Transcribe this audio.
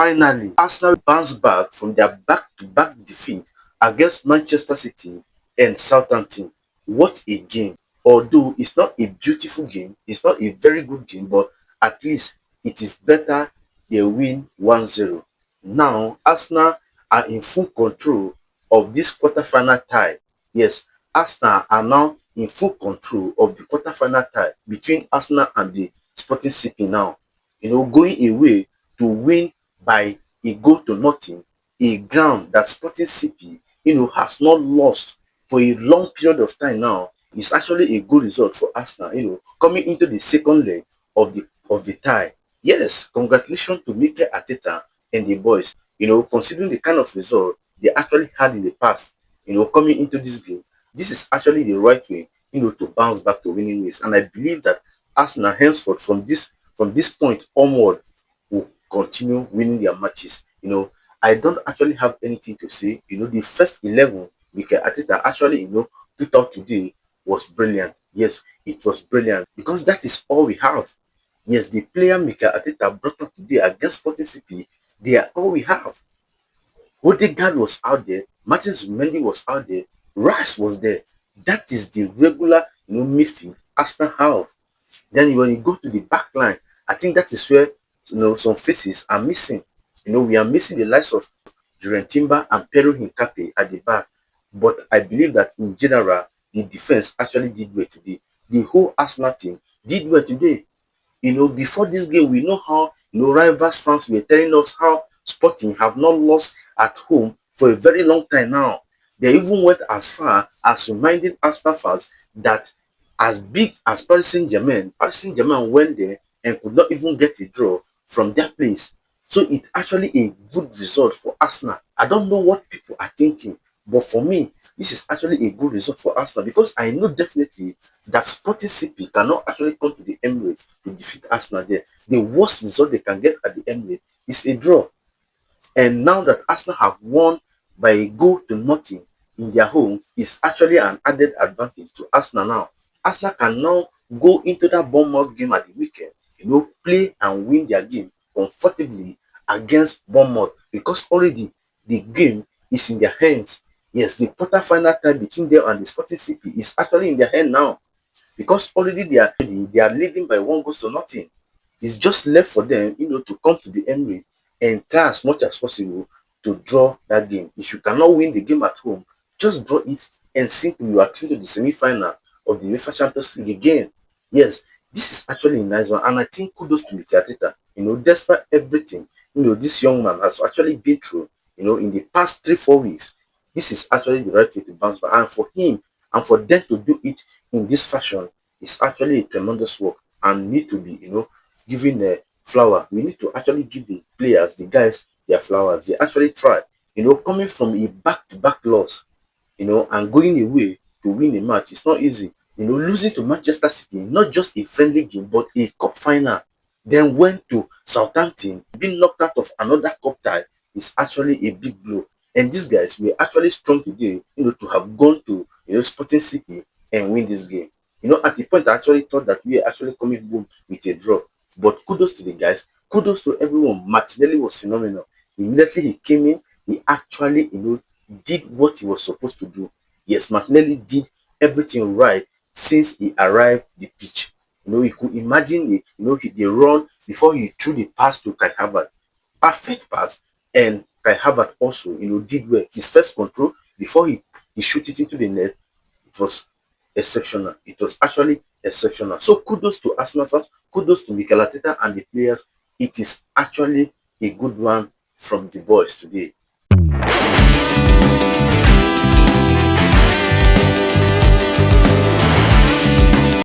Finally, Arsenal bounced back from their back-to-back defeat against Manchester City and Southampton. What a game. Although it's not a beautiful game, it's not a very good game, but at least it is better they win 1-0. Now, Arsenal are in full control of this quarter-final tie. Yes, Arsenal are now in full control of the quarter-final tie between Arsenal and the Sporting CP now. Going away to win by a goal to nothing, a ground that Sporting CP, has not lost for a long period of time now, is actually a good result for Arsenal, coming into the second leg of the tie. Yes, congratulations to Mikel Arteta and the boys. Considering the kind of result they actually had in the past, coming into this game, this is actually the right way, to bounce back to winning ways. And I believe that Arsenal henceforth from this point onward will continue winning their matches. I don't actually have anything to say. The first 11 Mikel Arteta actually, put out today was brilliant. Yes, it was brilliant because that is all we have. Yes, the player Mikel Arteta brought up today against Sporting CP, they are all we have. Odegaard was out there, Martin Zubimendi was out there, Rice was there. That is the regular, midfield Arsenal have. Then when you go to the back line, I think that is where some faces are missing. We are missing the likes of Jurgen Timber and Pedro Hincapié at the back. But I believe that in general, the defense actually did well today. The whole Arsenal team did well today. Before this game, we know how rivals fans were telling us how Sporting have not lost at home for a very long time now. They even went as far as reminding Arsenal fans that as big as Paris Saint-Germain went there and could not even get a draw from their place. So it's actually a good result for Arsenal. I don't know what people are thinking, but for me, this is actually a good result for Arsenal because I know definitely that Sporting CP cannot actually come to the Emirates to defeat Arsenal there. The worst result they can get at the Emirates is a draw. And now that Arsenal have won by a goal to nothing in their home, is actually an added advantage to Arsenal now. Arsenal can now go into that Bournemouth game at the weekend, play and win their game comfortably against Bournemouth because already the game is in their hands. Yes, the quarter-final tie between them and the Sporting CP is actually in their hand now because already they are leading by 1 goal to nothing. It's just left for them, to come to the Emirates and try as much as possible to draw that game. If you cannot win the game at home, just draw it and simply you are through to the semi-final of the UEFA Champions League again. Yes, this is actually a nice one, and I think kudos to Mikel Arteta. Despite everything, this young man has actually been through, in the past 3-4 weeks. This is actually the right way to bounce back, and for him and for them to do it in this fashion is actually a tremendous work and need to be, given a flower. We need to actually give the players, the guys, their flowers. They actually try, coming from a back-to-back loss, and going away to win a match. It's not easy. Losing to Manchester City, not just a friendly game, but a cup final. Then went to Southampton, being knocked out of another cup tie is actually a big blow. And these guys were actually strong today, to have gone to Sporting CP and win this game. At the point I actually thought that we were actually coming home with a draw. But kudos to the guys, kudos to everyone. Martinelli was phenomenal. Immediately he came in, he actually, did what he was supposed to do. Yes, Martinelli did everything right since he arrived the pitch. You could imagine the run before he threw the pass to Kai Havertz. Perfect pass. And Kai Havertz also, did well. His first control before he shoot it into the net, it was exceptional. It was actually exceptional. So kudos to Arsenal fans, kudos to Mikel Arteta and the players. It is actually a good one from the boys today.